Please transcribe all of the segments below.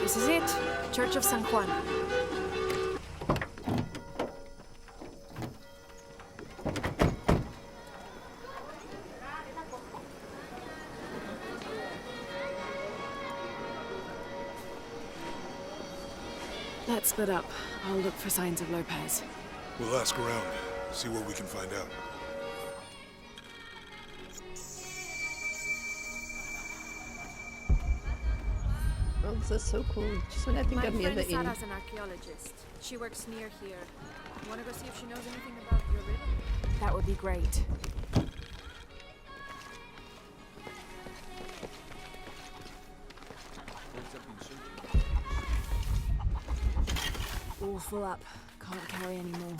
This is it. Church of San Juan. Let's split up. I'll look for signs of Lopez. We'll ask around, see what we can find out. Oh, this is so cool. Just when I think I'm near the end. Sara's an archaeologist. She works near here. Want to go see if she knows anything about your river? That would be great. All full up. Can't carry any more.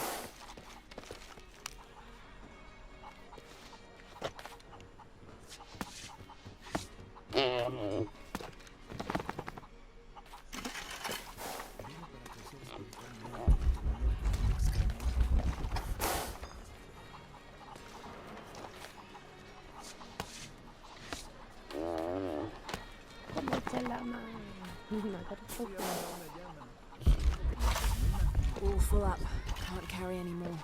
All full up. Can't carry any more.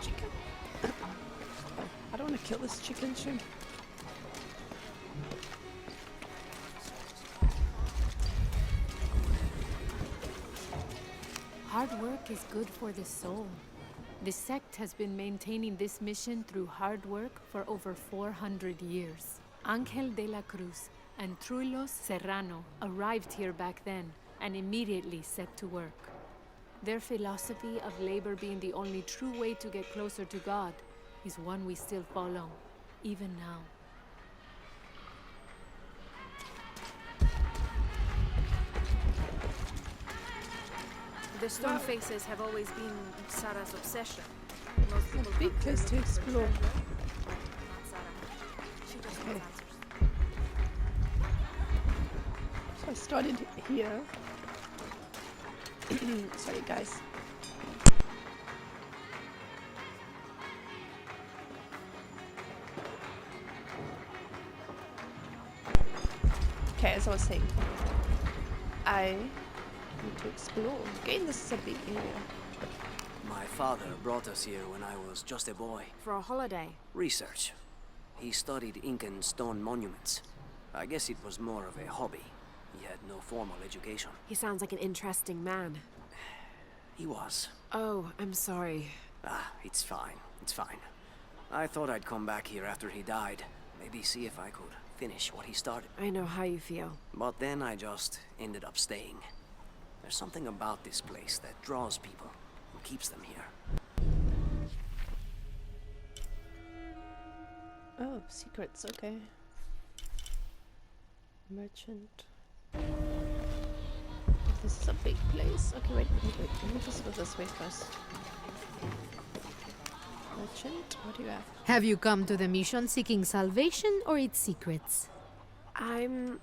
Chicken. I don't want to kill this chicken soon. Hard work is good for the soul. The sect has been maintaining this mission through hard work for over 400 years. Angel de la Cruz and Truilos Serrano arrived here back then and immediately set to work. Their philosophy of labor being the only true way to get closer to God is one we still follow, even now. The stone faces have always been Sara's obsession. Most people A big come place to looking for explore. treasure. Not Sara. She just wants answers. So I started here. Sorry, guys. Okay, as I was saying, I need to explore. Again, this is a big area. My father brought us here when I was just a boy. For a holiday. Research. He studied Incan stone monuments. I guess it was more of a hobby. He had no formal education. He sounds like an interesting man. He was. Oh, I'm sorry. Ah, it's fine. It's fine. I thought I'd come back here after he died. Maybe see if I could finish what he started. I know how you feel. But then I just ended up staying. There's something about this place that draws people and keeps them here. Oh, secrets, okay. Merchant. This is a big place. Okay, wait. Let me just go this way first. Merchant, what do you have? Have you come to the mission seeking salvation or its secrets? I'm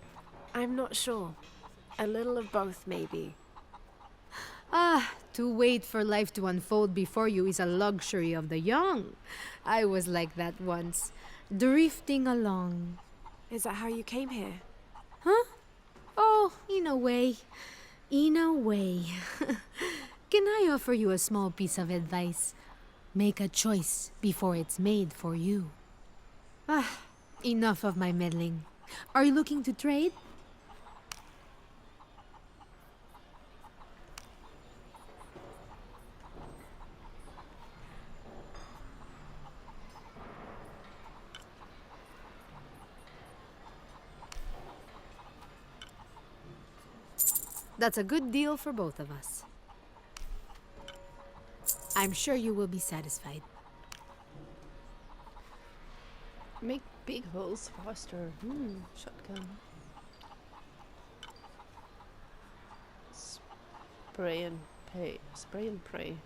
not sure. A little of both, maybe. Ah, to wait for life to unfold before you is a luxury of the young. I was like that once, drifting along. Is that how you came here? Huh? Oh, in a way. In a way. Can I offer you a small piece of advice? Make a choice before it's made for you. Ah, enough of my meddling. Are you looking to trade? That's a good deal for both of us. I'm sure you will be satisfied. Make big holes faster. Shotgun. Spray and pray. Spray and pray.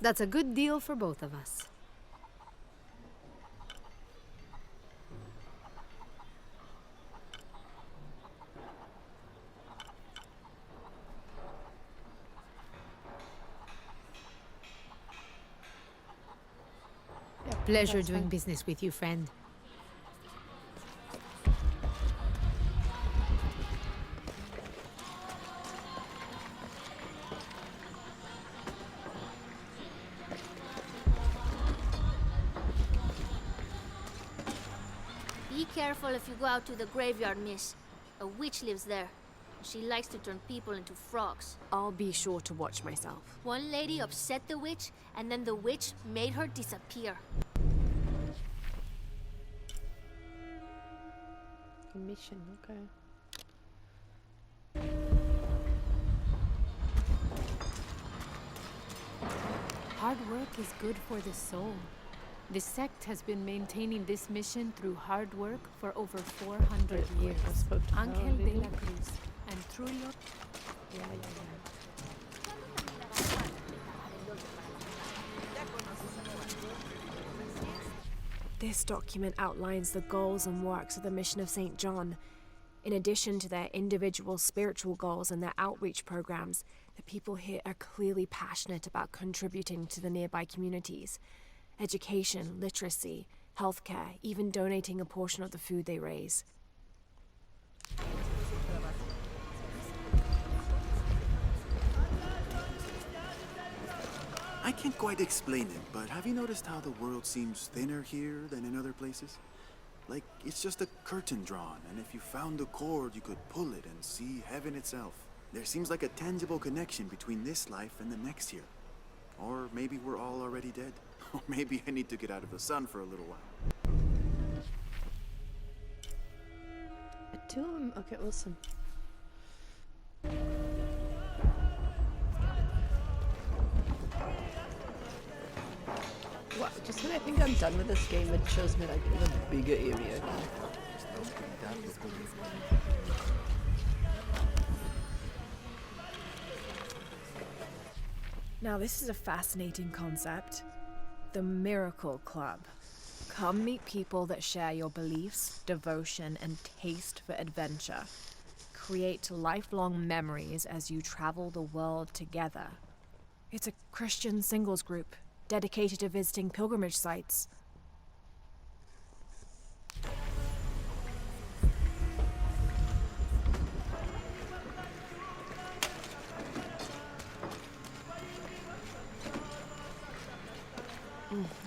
That's a good deal for both of us. Pleasure That's doing fine. business with you, friend. Be careful if you go out to the graveyard, miss. A witch lives there. She likes to turn people into frogs. I'll be sure to watch myself. One lady upset the witch, and then the witch made her disappear. A mission, okay. Hard work is good for the soul. The sect has been maintaining this mission through hard work for over 400 years. I spoke to her Angel de already. la Cruz and Trullo. Yeah. This document outlines the goals and works of the Mission of St. John. In addition to their individual spiritual goals and their outreach programs, the people here are clearly passionate about contributing to the nearby communities. Education, literacy, healthcare, even donating a portion of the food they raise. I can't quite explain it, but have you noticed how the world seems thinner here than in other places? Like, it's just a curtain drawn, and if you found the cord, you could pull it and see heaven itself. There seems like a tangible connection between this life and the next here. Or maybe we're all already dead. Or maybe I need to get out of the sun for a little while. A tomb. Okay, awesome. Wow, just when I think I'm done with this game, it shows me like in a bigger area. Now, this is a fascinating concept. The Miracle Club. Come meet people that share your beliefs, devotion, and taste for adventure. Create lifelong memories as you travel the world together. It's a Christian singles group dedicated to visiting pilgrimage sites.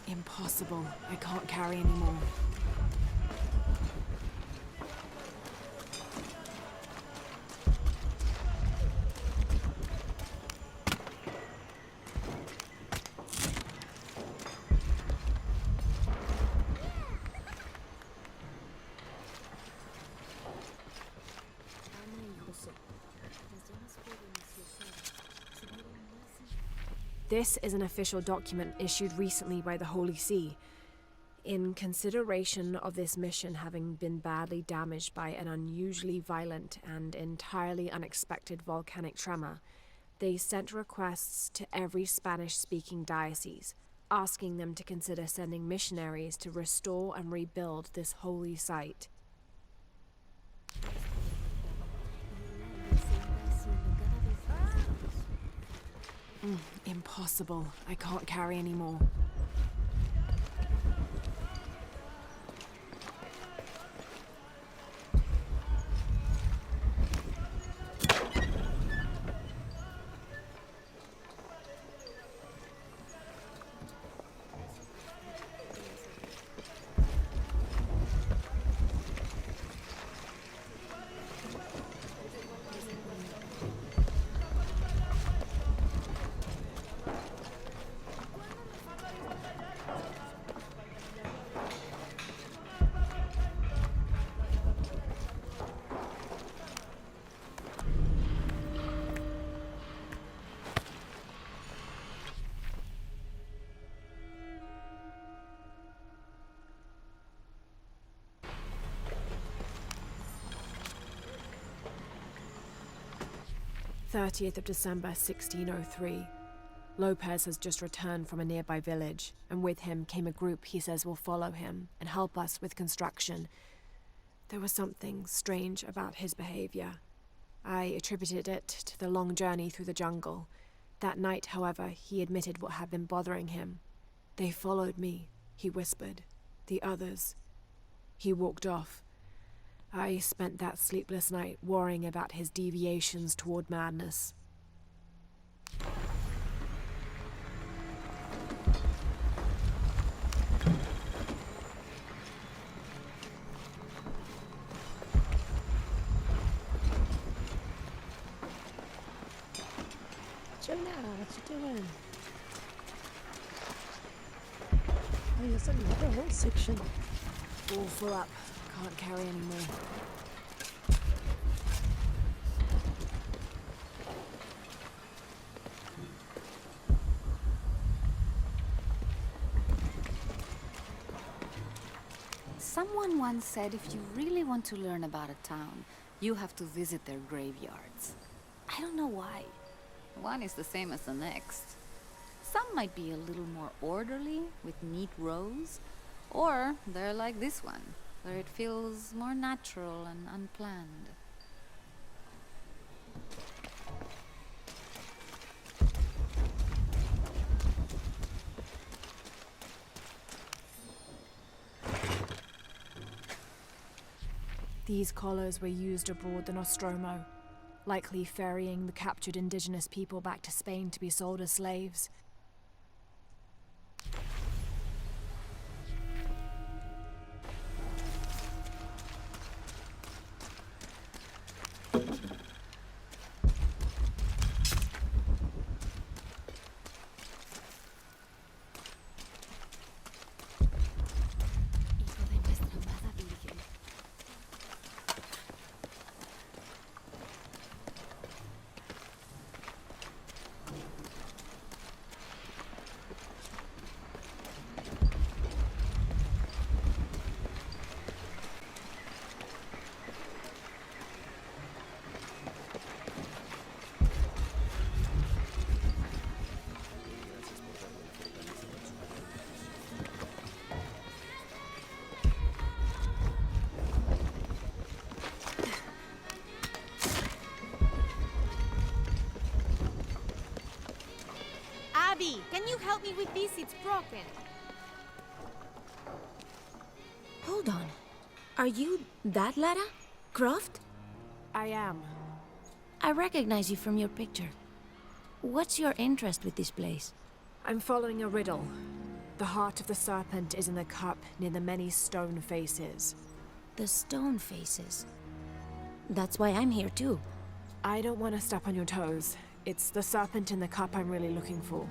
Impossible. I can't carry anymore. This is an official document issued recently by the Holy See. In consideration of this mission having been badly damaged by an unusually violent and entirely unexpected volcanic tremor, they sent requests to every Spanish-speaking diocese, asking them to consider sending missionaries to restore and rebuild this holy site. Impossible. I can't carry anymore. "30th of December, 1603. Lopez has just returned from a nearby village, and with him came a group he says will follow him and help us with construction. There was something strange about his behavior. I attributed it to the long journey through the jungle. That night, however, he admitted what had been bothering him. They followed me, He whispered. The others. He walked off. I spent that sleepless night worrying about his deviations toward madness. Jonah, what you doing? Oh, there's another whole section. All full up. Can't carry any more. Someone once said if you really want to learn about a town, you have to visit their graveyards. I don't know why. One is the same as the next. Some might be a little more orderly, with neat rows, or they're like this one, where it feels more natural and unplanned. These collars were used abroad the Nostromo, likely ferrying the captured indigenous people back to Spain to be sold as slaves. Abby, can you help me with this? It's broken. Hold on. Are you that Lara? Croft? I am. I recognize you from your picture. What's your interest with this place? I'm following a riddle. The heart of the serpent is in the cup near the many stone faces. The stone faces. That's why I'm here too. I don't want to step on your toes. It's the serpent in the cup I'm really looking for.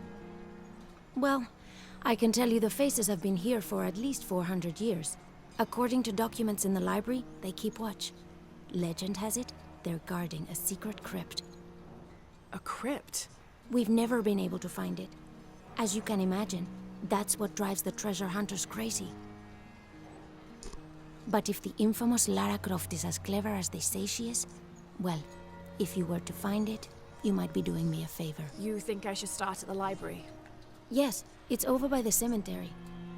Well, I can tell you the faces have been here for at least 400 years. According to documents in the library, they keep watch. Legend has it, they're guarding a secret crypt. A crypt? We've never been able to find it. As you can imagine, that's what drives the treasure hunters crazy. But if the infamous Lara Croft is as clever as they say she is, well, if you were to find it, you might be doing me a favor. You think I should start at the library? Yes, it's over by the cemetery.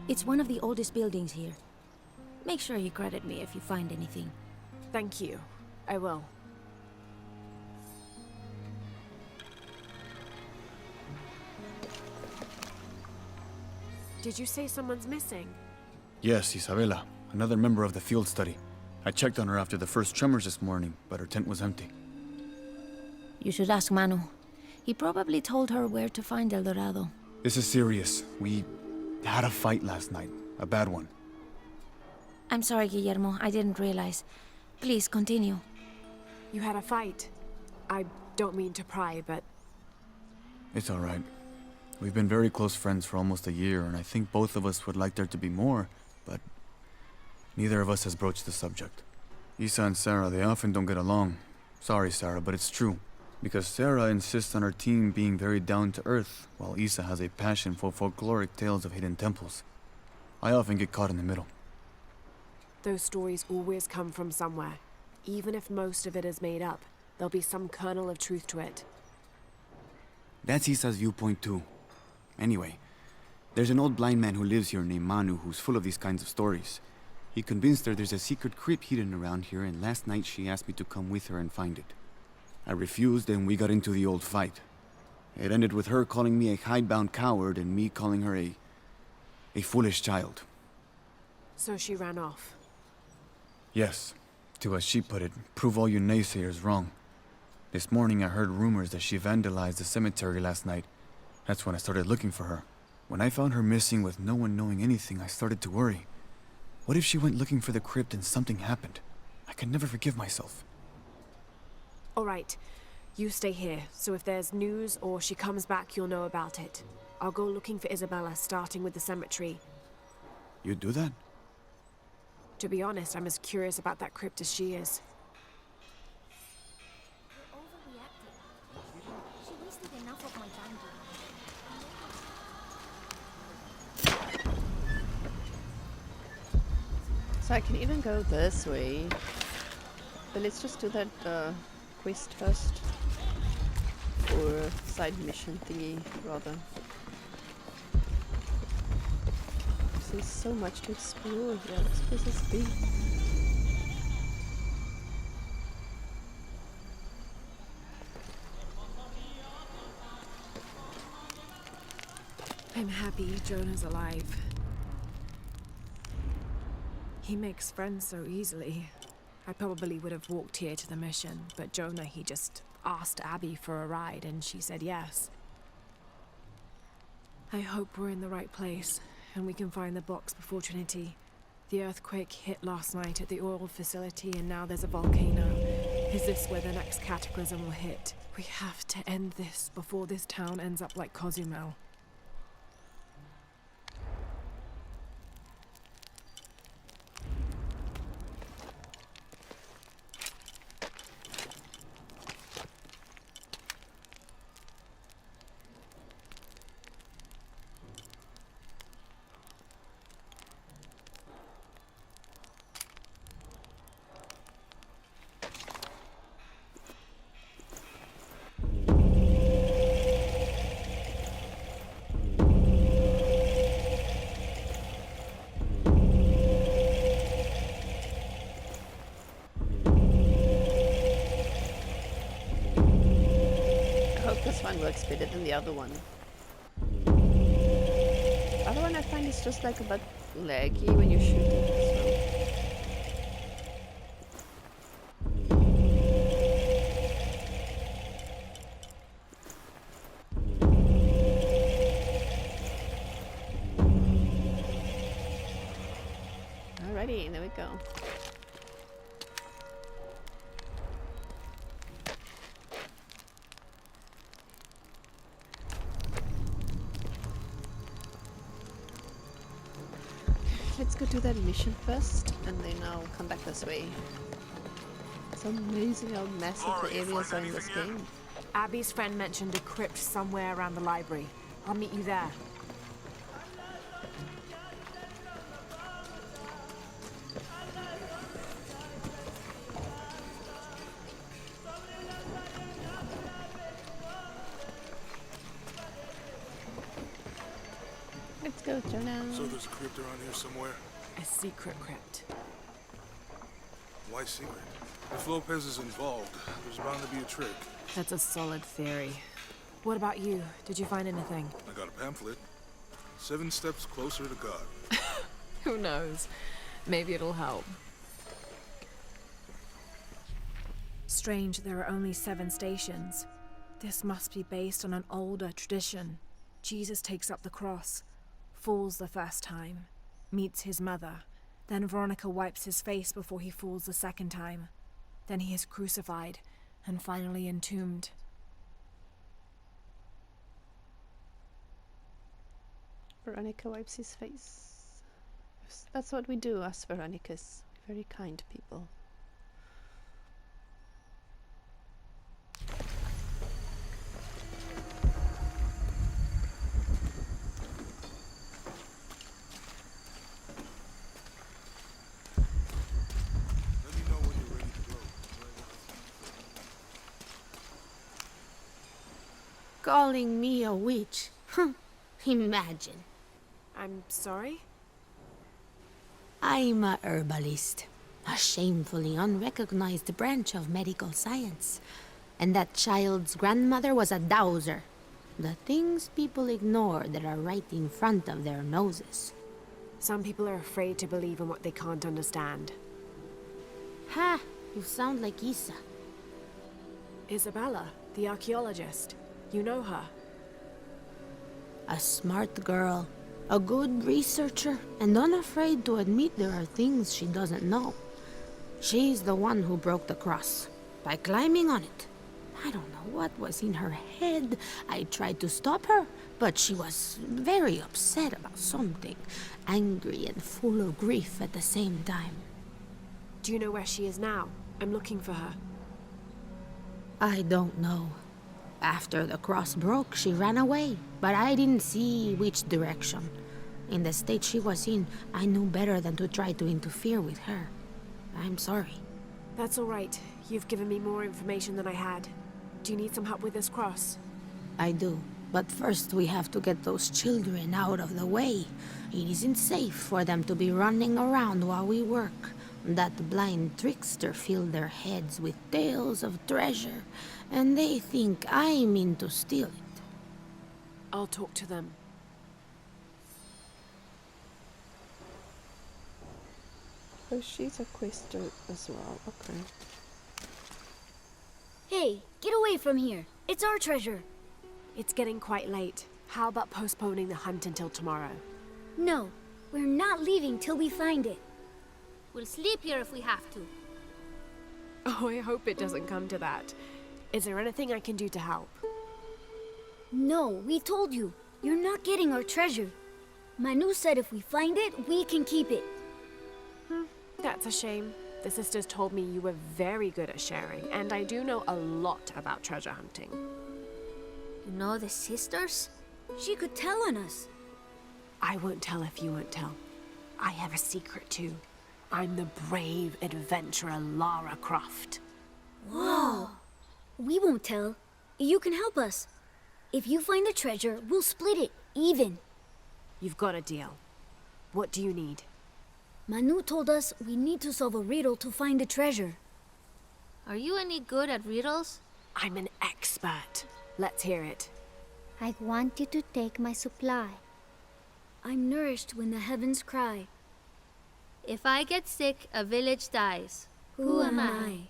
It's one of the oldest buildings here. Make sure you credit me if you find anything. Thank you. I will. Did you say someone's missing? Yes, Isabela, another member of the field study. I checked on her after the first tremors this morning, but her tent was empty. You should ask Manu. He probably told her where to find El Dorado. This is serious. We had a fight last night. A bad one. I'm sorry, Guillermo. I didn't realize. Please, continue. You had a fight. I don't mean to pry, but... It's all right. We've been very close friends for almost a year, and I think both of us would like there to be more, but neither of us has broached the subject. Isa and Sarah, they often don't get along. Sorry, Sarah, but it's true. Because Sarah insists on her team being very down-to-earth, while Isa has a passion for folkloric tales of hidden temples. I often get caught in the middle. Those stories always come from somewhere. Even if most of it is made up, there'll be some kernel of truth to it. That's Isa's viewpoint too. Anyway, there's an old blind man who lives here named Manu who's full of these kinds of stories. He convinced her there's a secret crypt hidden around here, and last night she asked me to come with her and find it. I refused, and we got into the old fight. It ended with her calling me a hidebound coward and me calling her a A foolish child. So she ran off. Yes. To, as she put it, prove all you naysayers wrong. This morning I heard rumors that she vandalized the cemetery last night. That's when I started looking for her. When I found her missing with no one knowing anything, I started to worry. What if she went looking for the crypt and something happened? I can never forgive myself. All right, you stay here, so if there's news or she comes back, you'll know about it. I'll go looking for Isabella, starting with the cemetery. You'd do that? To be honest, I'm as curious about that crypt as she is. You're overreacting. She wasted enough of my time So I can even go this way. But let's just do that quest first. Or side mission thingy, rather. There's so much to explore here. This place is big. I'm happy Jonah's alive. He makes friends so easily. I probably would have walked here to the mission, but Jonah, he just asked Abby for a ride and she said yes. I hope we're in the right place and we can find the box before Trinity. The earthquake hit last night at the oil facility and now there's a volcano. Is this where the next cataclysm will hit? We have to end this before this town ends up like Cozumel. Works better than the other one. The other one I find is just like a bit laggy when you're shooting. Alrighty, there we go. Let's go do that mission first, and then I'll come back this way. It's amazing how massive the areas are in this game. Abby's friend mentioned a crypt somewhere around the library. I'll meet you there. Let's go, Jonah. So there's a crypt around here somewhere? A secret crypt. Why secret? If Lopez is involved, there's bound to be a trick. That's a solid theory. What about you? Did you find anything? I got a pamphlet. 7 steps closer to God. Who knows? Maybe it'll help. Strange, there are only 7 stations. This must be based on an older tradition. Jesus takes up the cross, falls the first time, meets his mother. Then Veronica wipes his face before he falls the second time. Then he is crucified and finally entombed. Veronica wipes his face. That's what we do, us Veronicas. Very kind people. Let me know when you're ready to go. Calling me a witch? Imagine. I'm sorry? I'm a herbalist, a shamefully unrecognized branch of medical science. And that child's grandmother was a dowser. The things people ignore that are right in front of their noses. Some people are afraid to believe in what they can't understand. Ha! You sound like Isa. Isabella, the archaeologist. You know her. A smart girl. A good researcher, and unafraid to admit there are things she doesn't know. She's the one who broke the cross, by climbing on it. I don't know what was in her head. I tried to stop her, but she was very upset about something. Angry and full of grief at the same time. Do you know where she is now? I'm looking for her. I don't know. After the cross broke, she ran away, but I didn't see which direction. In the state she was in, I knew better than to try to interfere with her. I'm sorry. That's all right. You've given me more information than I had. Do you need some help with this cross? I do. But first we have to get those children out of the way. It isn't safe for them to be running around while we work. That blind trickster filled their heads with tales of treasure, and they think I mean to steal it. I'll talk to them. Oh, she's a quester as well. Okay. Hey, get away from here. It's our treasure. It's getting quite late. How about postponing the hunt until tomorrow? No, we're not leaving till we find it. We'll sleep here if we have to. Oh, I hope it doesn't come to that. Is there anything I can do to help? No, we told you. You're not getting our treasure. Manu said if we find it, we can keep it. That's a shame. The sisters told me you were very good at sharing, and I do know a lot about treasure hunting. You know the sisters? She could tell on us. I won't tell if you won't tell. I have a secret too. I'm the brave adventurer Lara Croft. Whoa! We won't tell. You can help us. If you find the treasure, we'll split it, even. You've got a deal. What do you need? Manu told us we need to solve a riddle to find the treasure. Are you any good at riddles? I'm an expert. Let's hear it. I want you to take my supply. I'm nourished when the heavens cry. If I get sick, a village dies. Who am I?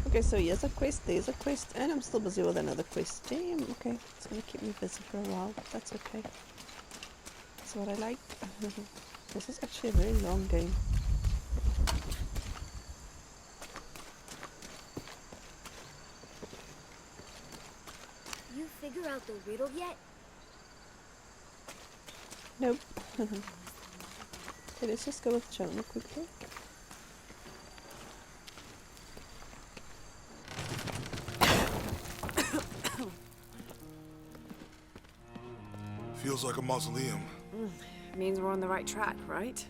Okay, so here's a quest, there's a quest, and I'm still busy with another quest. Damn, okay. It's gonna keep me busy for a while, but that's okay. That's what I like. This is actually a very long game. You figure out the riddle yet? Nope. Okay, let's just go with Jonah quickly. Feels like a mausoleum. Means we're on the right track, right?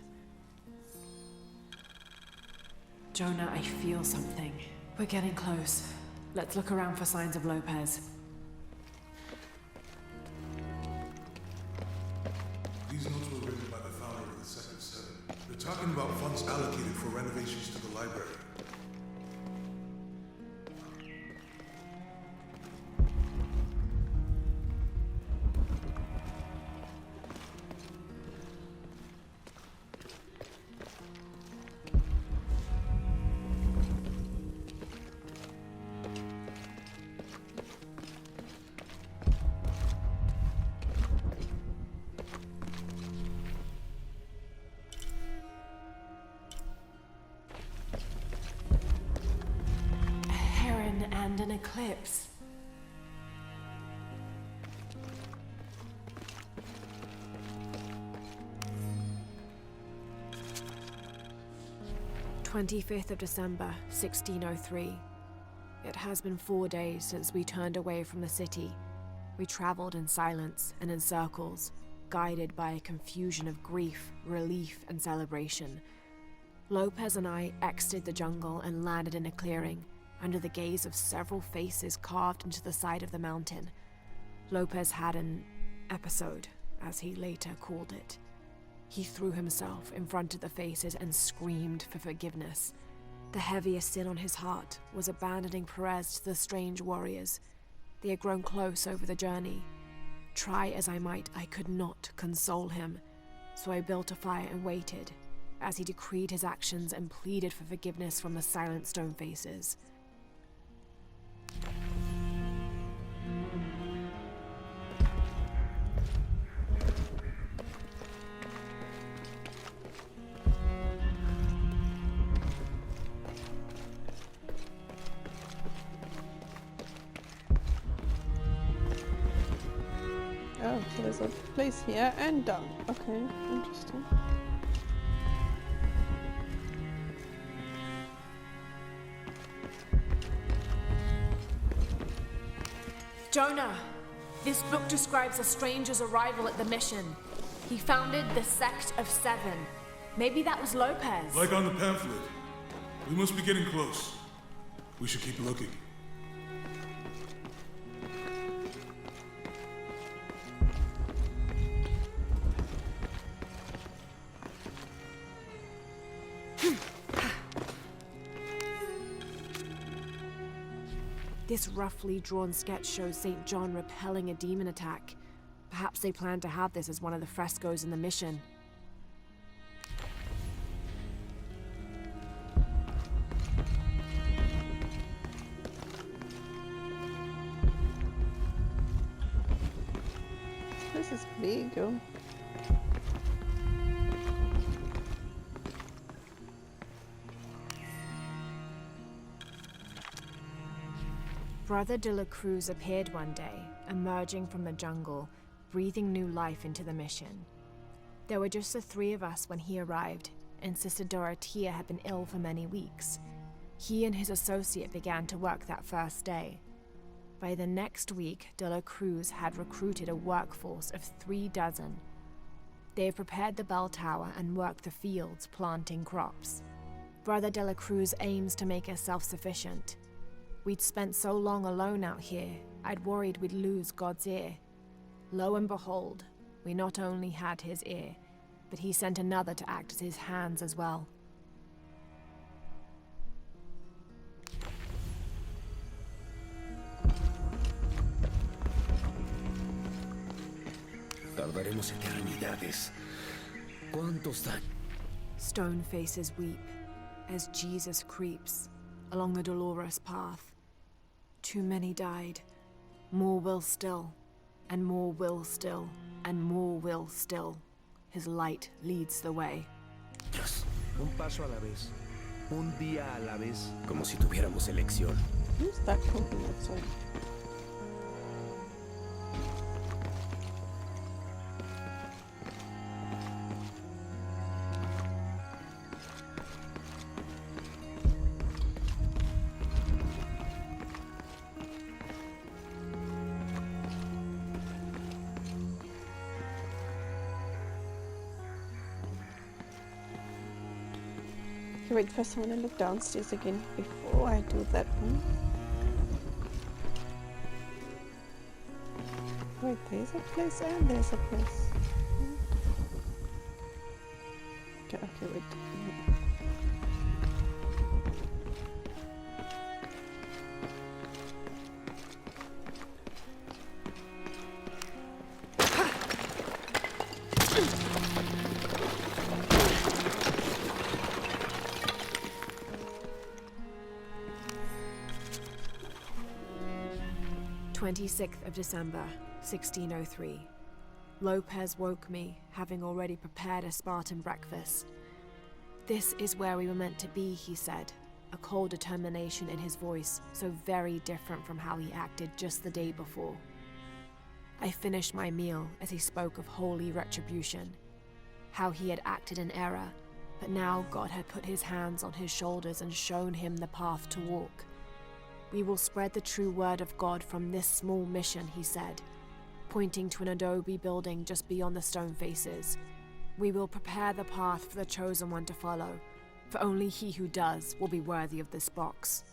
Jonah, I feel something. We're getting close. Let's look around for signs of Lopez. These notes were written by the founder of the Second Seven. They're talking about funds allocated for renovations to the library. And an eclipse. "25th of December, 1603. It has been 4 days since we turned away from the city. We traveled in silence and in circles, guided by a confusion of grief, relief, and celebration. Lopez and I exited the jungle and landed in a clearing, under the gaze of several faces carved into the side of the mountain. Lopez had an episode, as he later called it. He threw himself in front of the faces and screamed for forgiveness. The heaviest sin on his heart was abandoning Perez to the strange warriors. They had grown close over the journey. Try as I might, I could not console him, so I built a fire and waited, as he decreed his actions and pleaded for forgiveness from the silent stone faces. Oh, so there's a place here and down. Okay, interesting. Jonah! This book describes a stranger's arrival at the mission. He founded the Sect of Seven. Maybe that was Lopez. Like on the pamphlet. We must be getting close. We should keep looking. This roughly drawn sketch shows St. John repelling a demon attack. Perhaps they planned to have this as one of the frescoes in the mission. This is big, oh. Brother de la Cruz appeared one day, emerging from the jungle, breathing new life into the mission. There were just the three of us when he arrived, and Sister Dorothea had been ill for many weeks. He and his associate began to work that first day. By the next week, de la Cruz had recruited a workforce of 36. They have prepared the bell tower and worked the fields, planting crops. Brother de la Cruz aims to make us self-sufficient. We'd spent so long alone out here, I'd worried we'd lose God's ear. Lo and behold, we not only had his ear, but he sent another to act as his hands as well. Tardaremos eternidades. ¿Cuántos años? Stone faces weep as Jesus creeps along the dolorous path. Too many died. More will still, and more will still, and more will still. His light leads the way. Dios. Un paso a la vez. Un día a la vez. Como si tuviéramos elección. Who's that talking outside? Okay, wait, first I want to look downstairs again before I do that one. Wait, there's a place and there's a place. Okay, wait. December 1603. Lopez woke me, having already prepared a Spartan breakfast. This is where we were meant to be, he said, a cold determination in his voice, so very different from how he acted just the day before. I finished my meal as he spoke of holy retribution, how he had acted in error, but now God had put his hands on his shoulders and shown him the path to walk. We will spread the true word of God from this small mission, he said, pointing to an adobe building just beyond the stone faces. We will prepare the path for the chosen one to follow, for only he who does will be worthy of this box.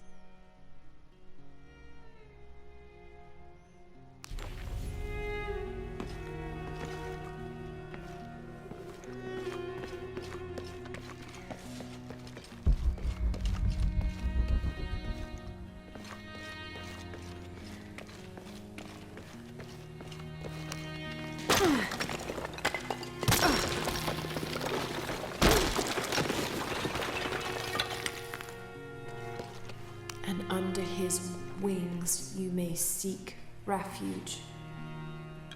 wings you may seek refuge.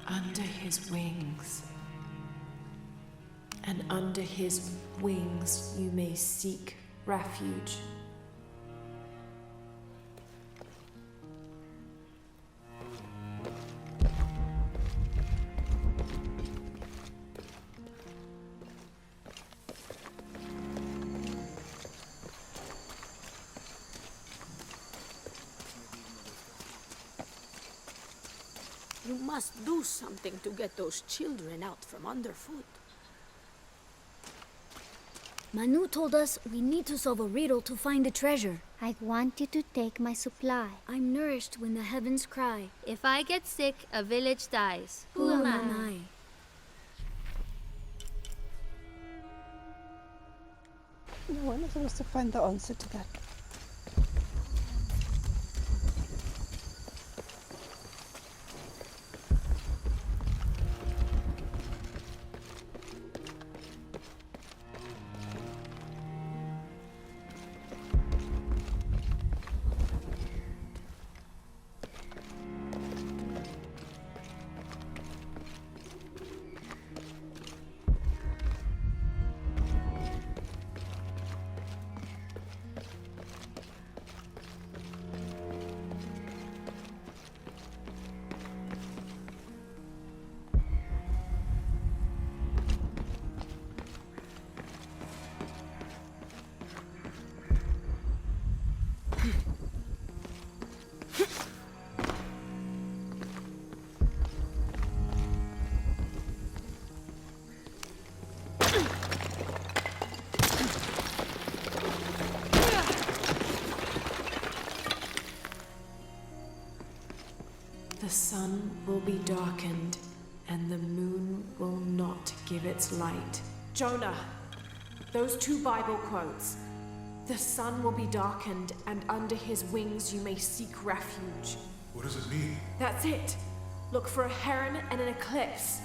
Under his wings. And under his wings you may seek refuge. You must do something to get those children out from underfoot. Manu told us we need to solve a riddle to find the treasure. I want you to take my supply. I'm nourished when the heavens cry. If I get sick, a village dies. Who am I? No, I'm supposed to find the answer to that. The sun will be darkened, and the moon will not give its light. Jonah, those two Bible quotes. The sun will be darkened, and under his wings you may seek refuge. What does it mean? That's it. Look for a heron and an eclipse.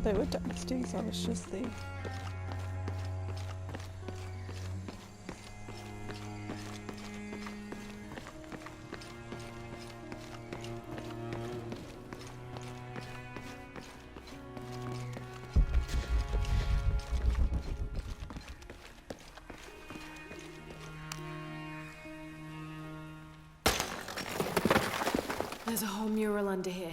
They were downstairs, I was just there. There's a whole mural under here.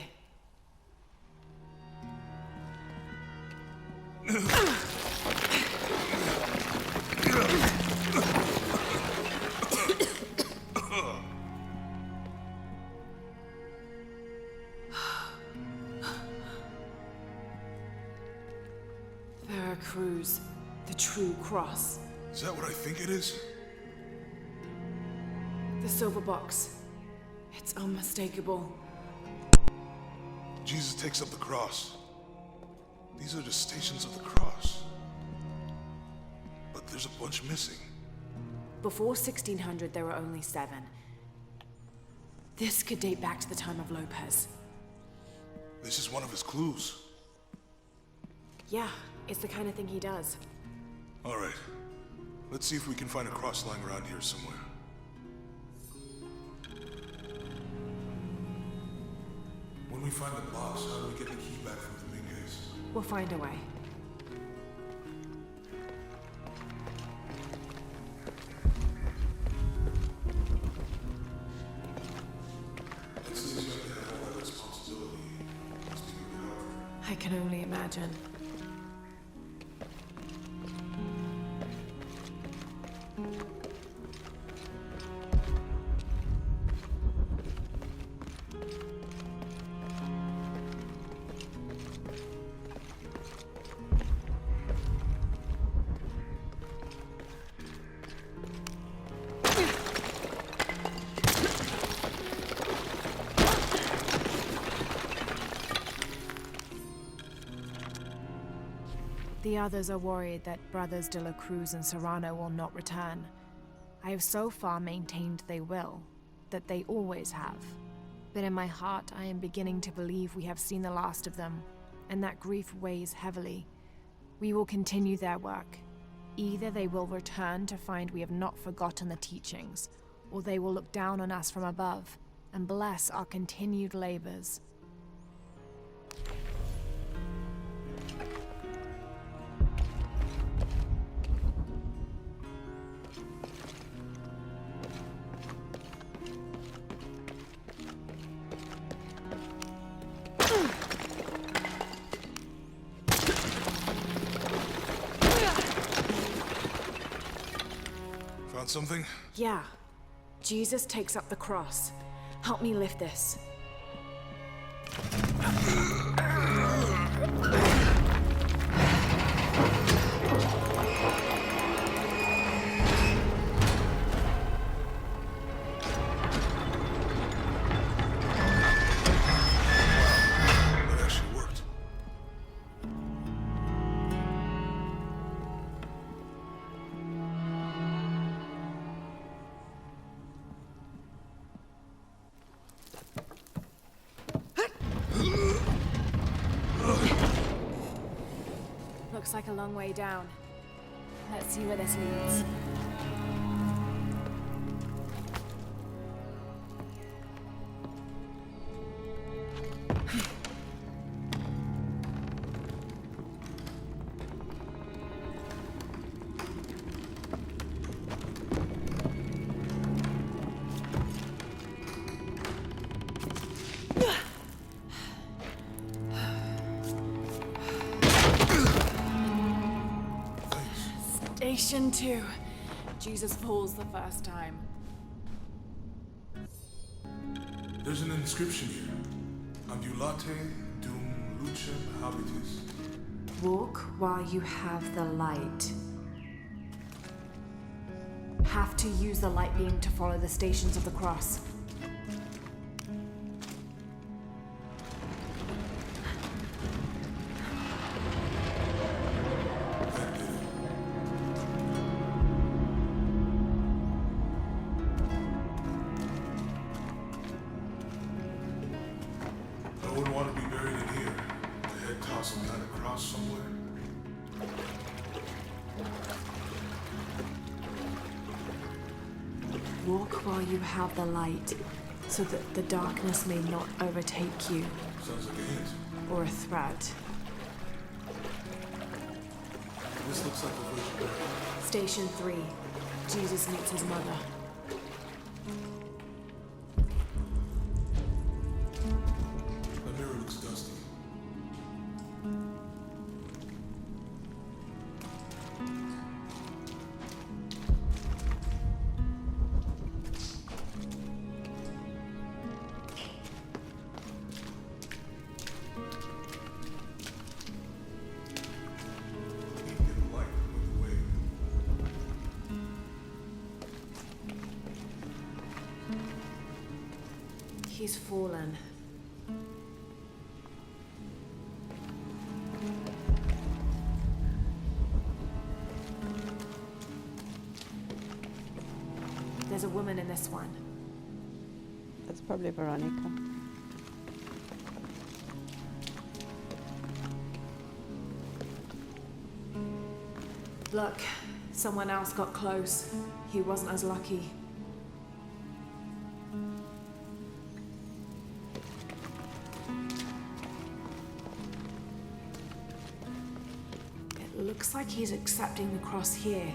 Veracruz, the true cross. Is that what I think it is? The silver box. It's unmistakable. Jesus takes up the cross. These are the stations of the cross. But there's a bunch missing. Before 1600, there were only 7. This could date back to the time of Lopez. This is one of his clues. Yeah, it's the kind of thing he does. All right. Let's see if we can find a cross lying around here somewhere. When we find the box, how do we get the key back from Dominguez? We'll find a way. I can only imagine. The others are worried that Brothers de la Cruz and Serrano will not return. I have so far maintained they will, that they always have. But in my heart, I am beginning to believe we have seen the last of them, and that grief weighs heavily. We will continue their work. Either they will return to find we have not forgotten the teachings, or they will look down on us from above and bless our continued labors. Found something? Yeah. Jesus takes up the cross. Help me lift this. That actually worked. Looks like a long way down. Let's see where this leads. Station 2. Jesus falls the first time. There's an inscription here. Ambulate dum lucem habitis. Walk while you have the light. Have to use the light beam to follow the stations of the cross. I wouldn't want to be buried in here. The head toss some kind of cross somewhere. Walk while you have the light, so that the darkness may not overtake you. Sounds like a hint. Or a threat. This looks like a Virgin Mary. Station 3. Jesus meets his mother. The mirror looks dusty. Need to get the light with the wave. He's fallen. There's a woman in this one. That's probably Veronica. Look, someone else got close. He wasn't as lucky. It looks like he's accepting the cross here.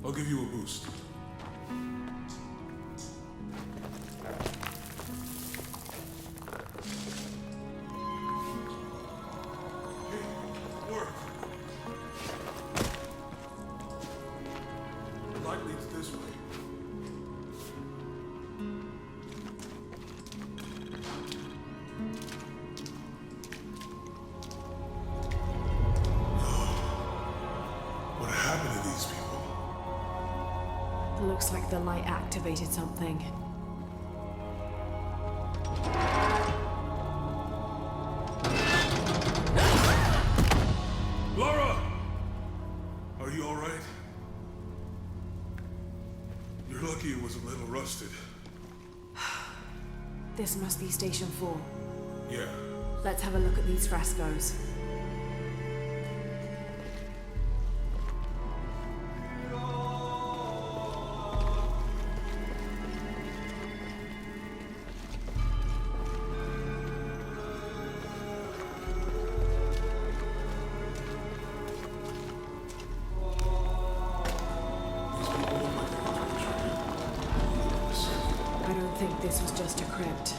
I'll give you a boost. the light activated something. Laura! Are you alright? You're lucky it was a little rusted. This must be Station 4. Yeah. Let's have a look at these frescoes. I don't think this was just a crypt.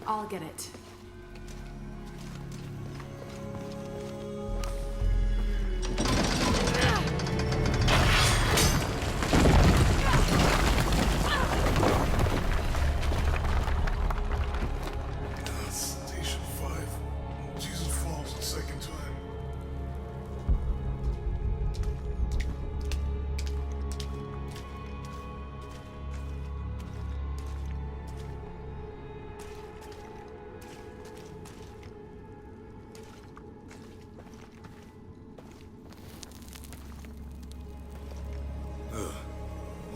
I'll get it. Station 5. Jesus falls the second time.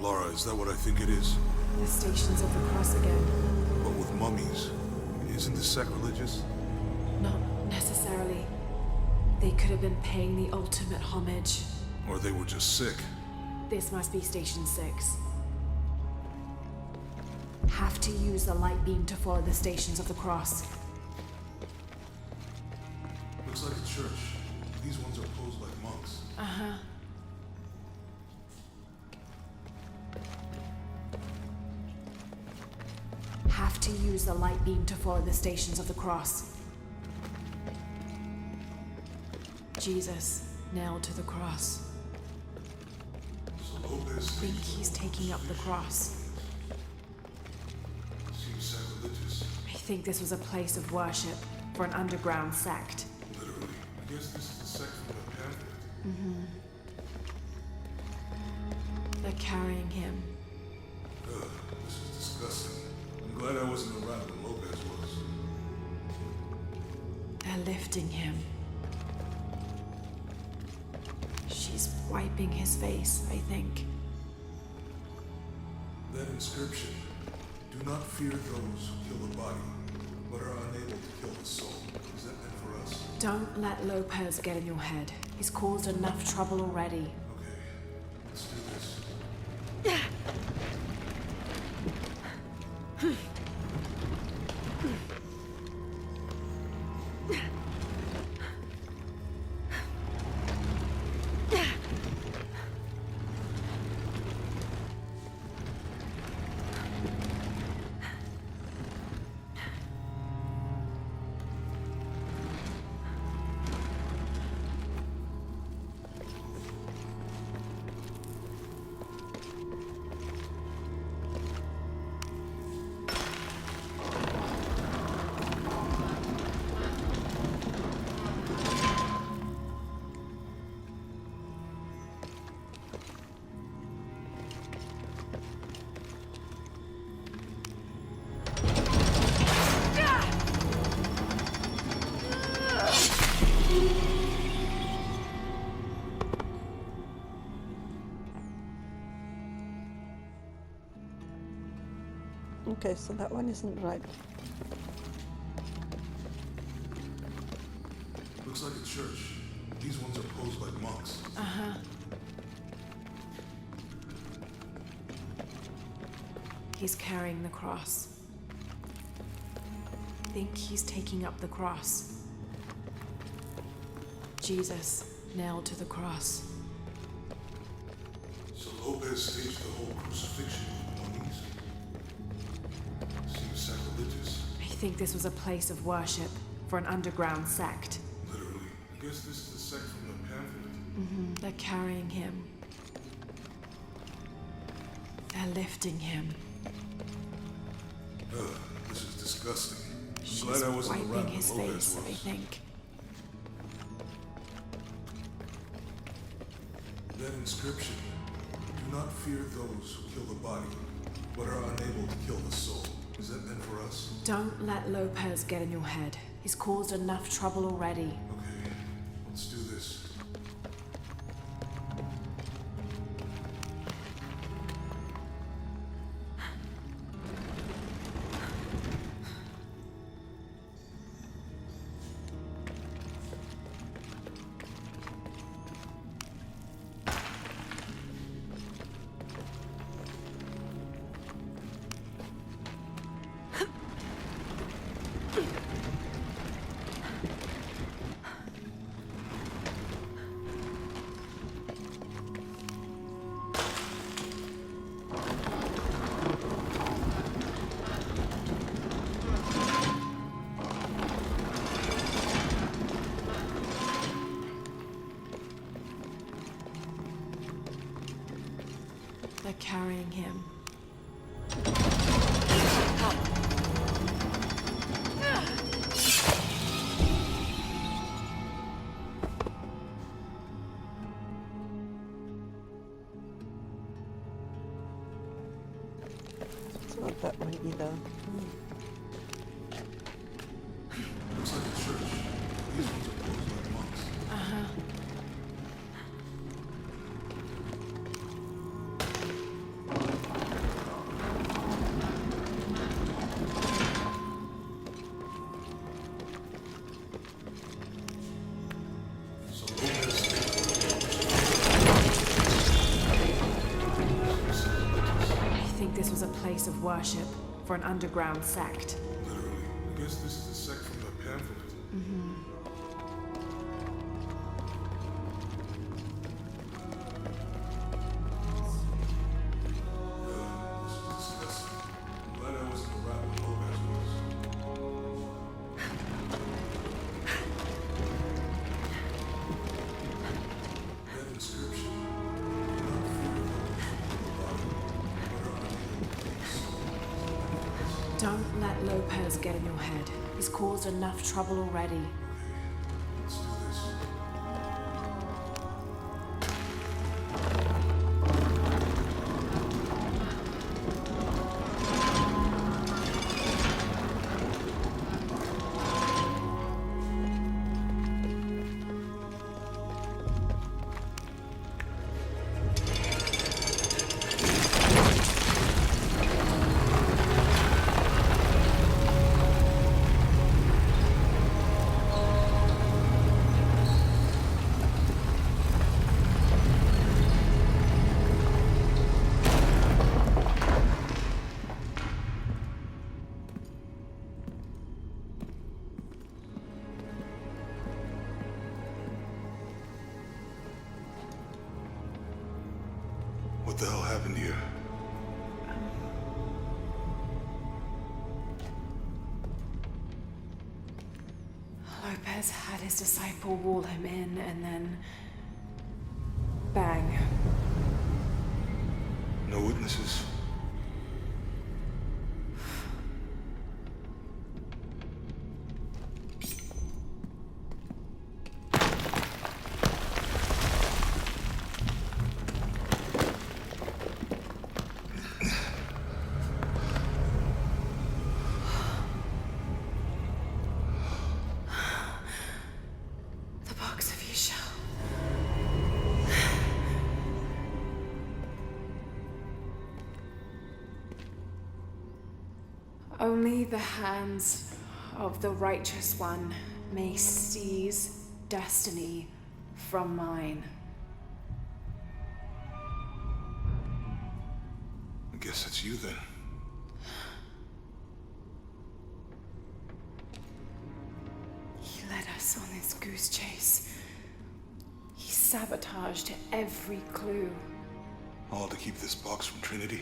Laura, is that what I think it is? The Stations of the Cross again. But with mummies. Isn't this sacrilegious? Not necessarily. They could have been paying the ultimate homage. Or they were just sick. This must be Station 6. Have to use the light beam to follow the Stations of the Cross. Looks like a church. These ones are posed like monks. Uh-huh. Have to use the light beam to follow the Stations of the Cross. Jesus, nailed to the cross. So Lopez Think he's taking up the cross. seems sacrilegious. I think this was a place of worship for an underground sect. Literally. I guess this is the sect from the pamphlet. Mm-hmm. They're carrying him. Ugh, this is disgusting. I'm glad I wasn't around when Lopez was. They're lifting him. She's wiping his face, I think. That inscription. Do not fear those who kill the body, but are unable to kill the soul. Is that meant for us? Don't let Lopez get in your head. He's caused enough trouble already. Okay, let's do this. Okay, so that one isn't right. Looks like a church. These ones are posed like monks. Uh-huh. He's carrying the cross. Think he's taking up the cross. Jesus, nailed to the cross. So Lopez staged the whole crucifixion with mummies? Seems sacrilegious. I think this was a place of worship for an underground sect. Literally. I guess this is a sect from the pamphlet. They're carrying him. They're lifting him. Ugh, this is disgusting. I'm She's glad I wasn't wiping around his when Lopez face, was. I think. That inscription. Do not fear those who kill the body, but are unable to kill the soul. Is that meant for us? Don't let Lopez get in your head. He's caused enough trouble already. Okay, let's do this. They're carrying him. It's not that one either. Looks like a church. These ones are closed like monks. Uh-huh. So Lopez I think this was a place of worship for an underground sect. literally. I guess this is a sect from the pamphlet. This is disgusting. I'm glad I wasn't around when Lopez was. That inscription. Do not fear those who kill the body, but are unable to kill the soul. Don't let Lopez get in your head. He's caused enough trouble already. Let's do this. What the hell happened here? Lopez had his disciple wall him in and then... bang. No witnesses. The box of Isha. Only the hands of the righteous one may seize destiny from mine. I guess it's you then. He led us on this goose chase. He sabotaged every clue. All to keep this box from Trinity.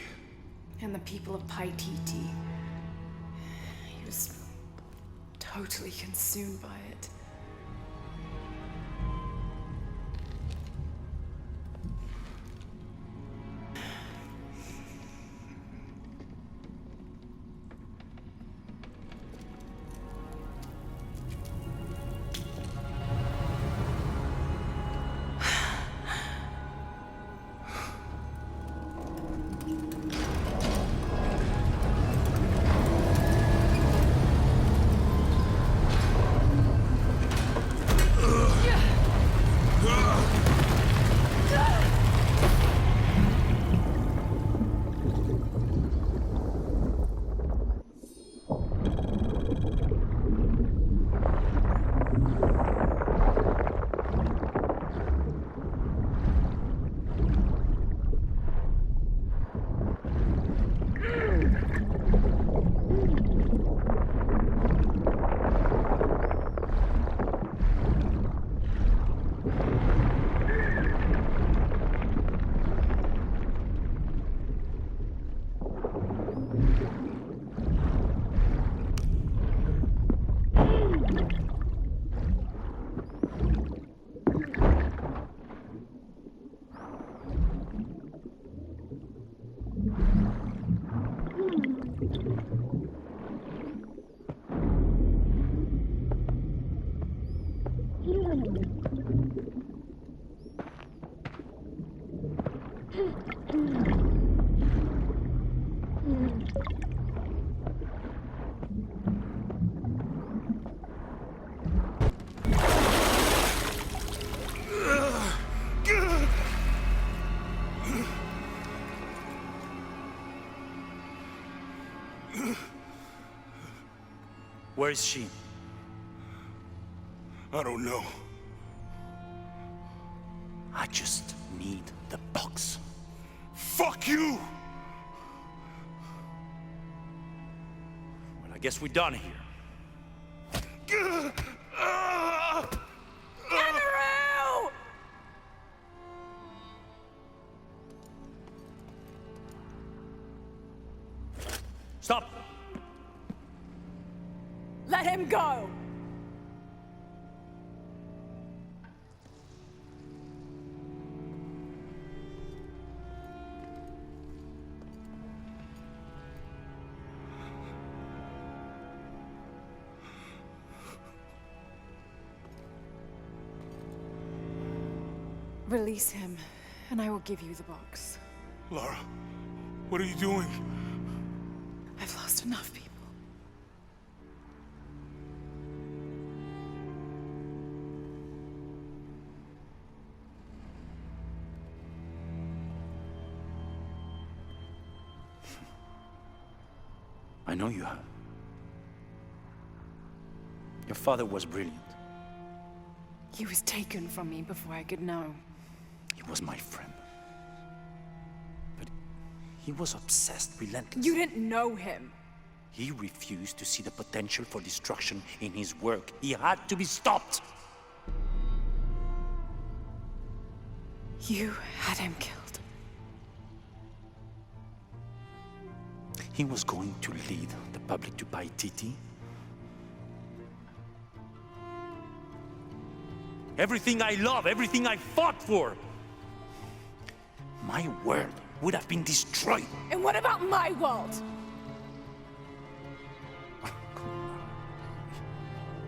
And the people of Paititi. He was totally consumed by it. Where is she? I don't know. I just need the box. Fuck you! Well, I guess we're done here. Amaru! Stop! Let him go! Release him, and I will give you the box. Lara, what are you doing? I've lost enough people. I know you have. Your father was brilliant. He was taken from me before I could know. He was my friend. But he was obsessed, relentless. You didn't know him. He refused to see the potential for destruction in his work. He had to be stopped. You had him killed. He was going to lead the public to Paititi. Everything I love, everything I fought for. My world would have been destroyed. And what about my world?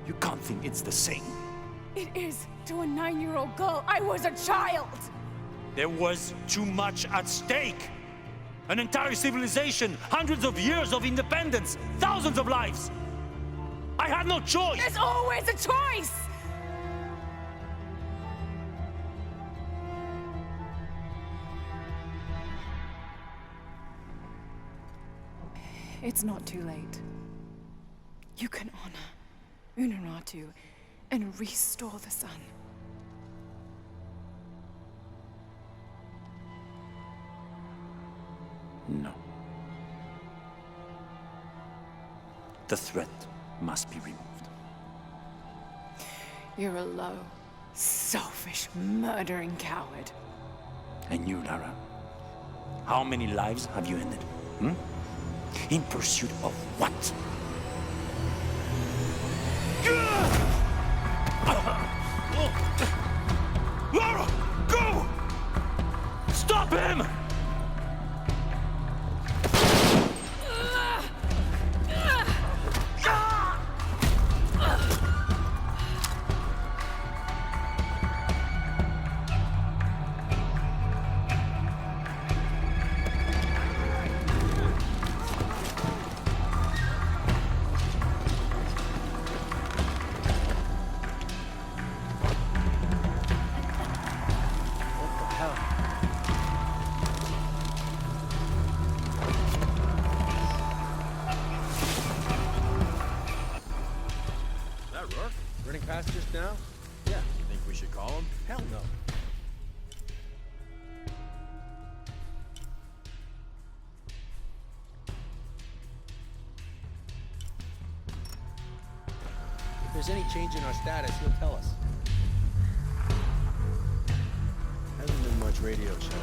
You can't think it's the same. It is to a 9-year-old girl. I was a child. There was too much at stake. An entire civilization, hundreds of years of independence, thousands of lives. I had no choice. There's always a choice. It's not too late. You can honor Unuratu and restore the sun. No. The threat must be removed. You're a low, Selfish, murdering coward. And you, Lara? How many lives have you ended? In pursuit of what? Lara! Go! Stop him! Running past just now? Yeah. You think we should call him? Hell no. If there's any change in our status, he'll tell us. Hasn't been much radio chatter.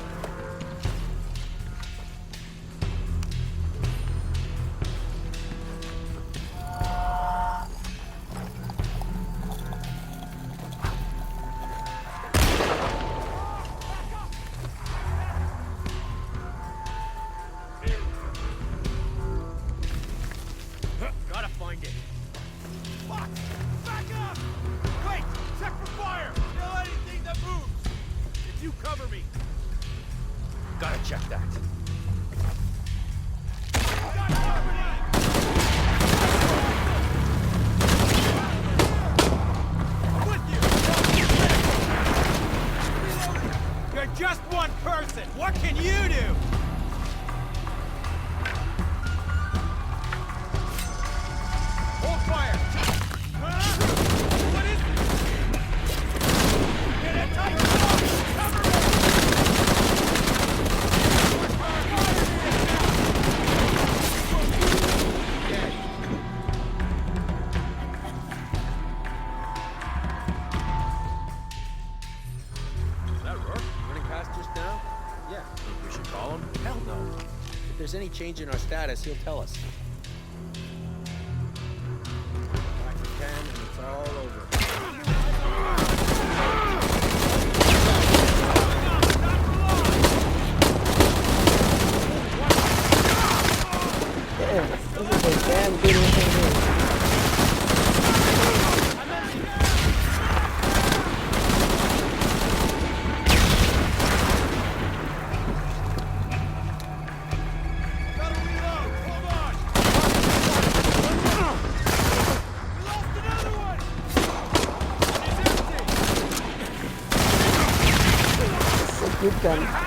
Just one person! What can you do? Hold fire! What is it? Get a tight cover If there's any change in our status, he'll tell us. Like we can, and it's all over. Damn, this is a damn good looking. Good gun.